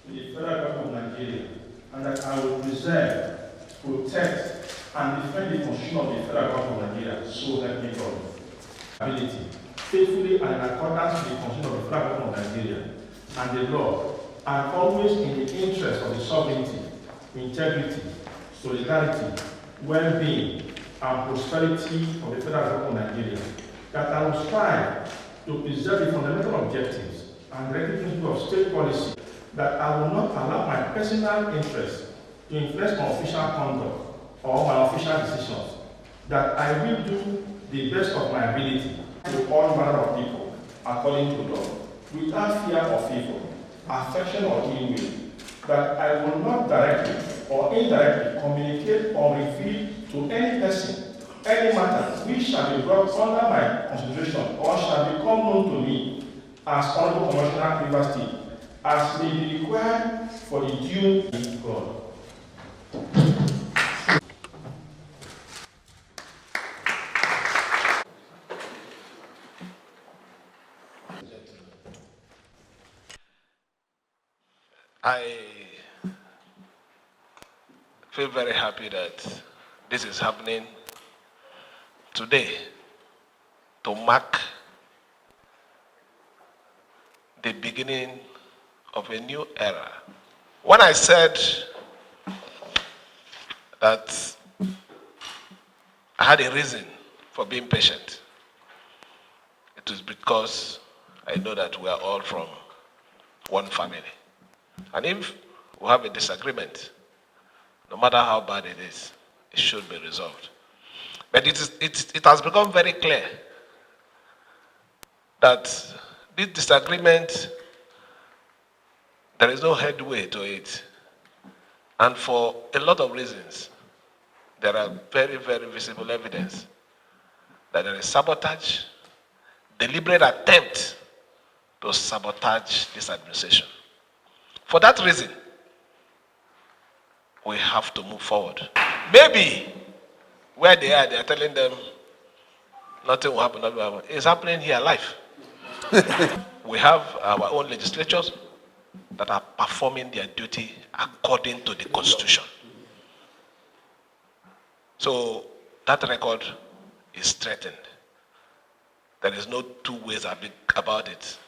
the federal government of Nigeria, and that I will preserve, protect, and defend the constitution of the federal government of Nigeria, so help me God. Ability, faithfully and in accordance with the constitution of the federal government of Nigeria and the law, and always in the interest of the sovereignty, integrity, solidarity, well-being, and prosperity of the federal government of Nigeria, that I will strive to preserve the fundamental objectives and directive principles of state policy, that I will not allow my personal interests to influence my official conduct or my official decisions, that I will do the best of my ability to all manner of people according to law, without fear of evil, affection or ill will, that I will not directly or indirectly communicate or reveal to any person any matter which shall be brought under my consideration or shall become known to me as Honorable Commissioner River State, as may be required for the due in God. I feel very happy that this is happening today to mark the beginning of a new era. When I said that I had a reason for being patient, it was because I know that we are all from one family. And if we have a disagreement, no matter how bad it is, it should be resolved. But it has become very clear that this disagreement, there is no headway to it. And for a lot of reasons, there are very, very visible evidence that there is sabotage, deliberate attempt to sabotage this administration. For that reason, we have to move forward. Maybe where they are telling them nothing will happen, nothing will happen. It's happening here live. We have our own legislatures that are performing their duty according to the Constitution. So that record is threatened. There is no two ways about it.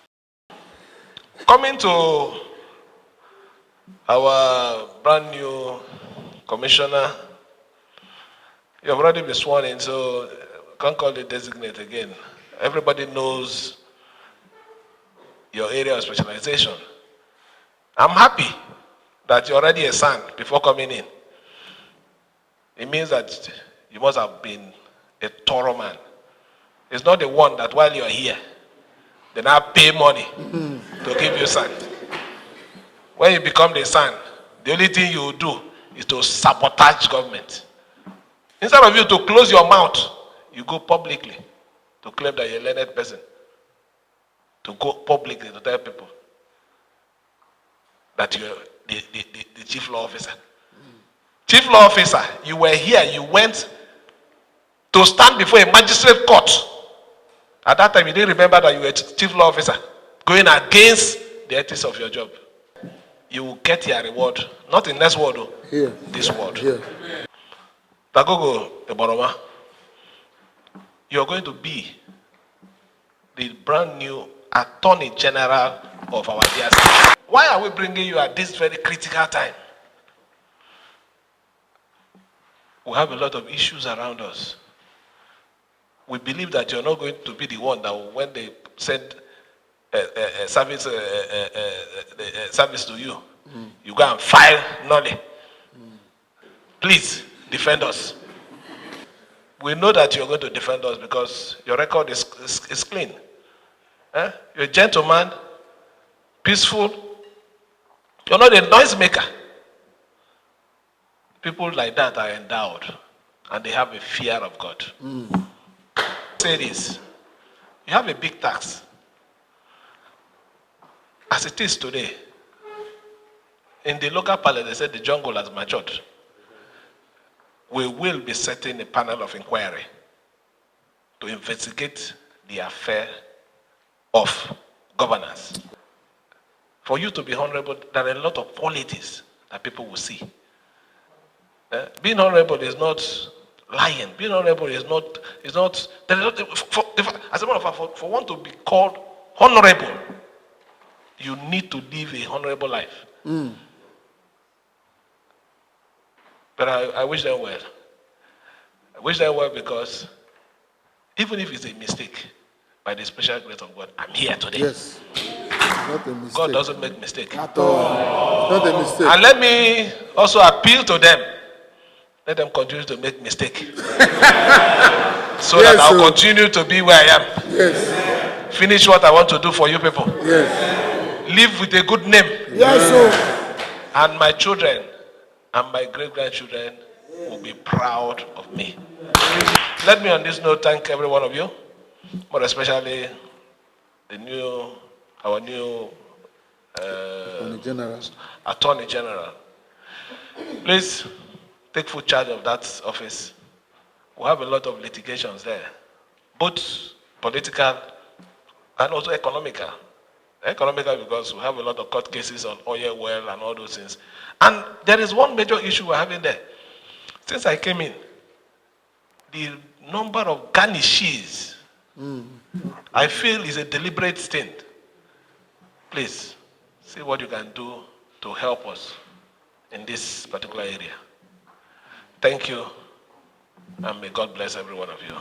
Coming to our brand new commissioner, you have already been sworn in, so can't call it designate again. Everybody knows your area of specialization. I'm happy that you're already a son before coming in. It means that you must have been a thorough man. It's not the one that while you're here, they now pay money to give you son. When you become the son, the only thing you do is to sabotage government. Instead of you to close your mouth, you go publicly to claim that you're a learned person. To go publicly to tell people that you're the chief law officer. Chief law officer, you were here, you went to stand before a magistrate court. At that time, you didn't remember that you were chief law officer, going against the ethics of your job. You will get your reward, not in next world, this world. Tagogo Eboroma, you are going to be the brand new Attorney General of our DRC. Why are we bringing you at this very critical time? We have a lot of issues around us. We believe that you're not going to be the one that when they send a service to you, you go and file Nolly. Please defend us. We know that you're going to defend us because your record is clean. You're a gentleman, peaceful. You're not a noisemaker. People like that are endowed and they have a fear of God. Say this, you have a big tax. As it is today, in the local parliament, they said the jungle has matured. We will be setting a panel of inquiry to investigate the affair of governance. For you to be honorable, there are a lot of qualities that people will see. Being honorable is not lying. Being honorable is not, as a matter of fact, for one to be called honorable, you need to live a honorable life. But I wish them well. I wish them well because even if it's a mistake, by the special grace of God, I'm here today. Yes. Not a mistake. God doesn't make mistakes. At all. Not a mistake. And let me also appeal to them. Let them continue to make mistakes. So that I'll continue to be where I am. Yes. Finish what I want to do for you people. Yes. Live with a good name. Yes, sir. And my children and my great-grandchildren will be proud of me. Let me on this note thank every one of you, but especially our new Attorney General. Please take full charge of that office. We have a lot of litigations there, both political and also economical. Economical because we have a lot of court cases on oil well and all those things. And there is one major issue we're having there. Since I came in, the number of garnishes, I feel is a deliberate stint. Please, see what you can do to help us in this particular area. Thank you, and may God bless every one of you.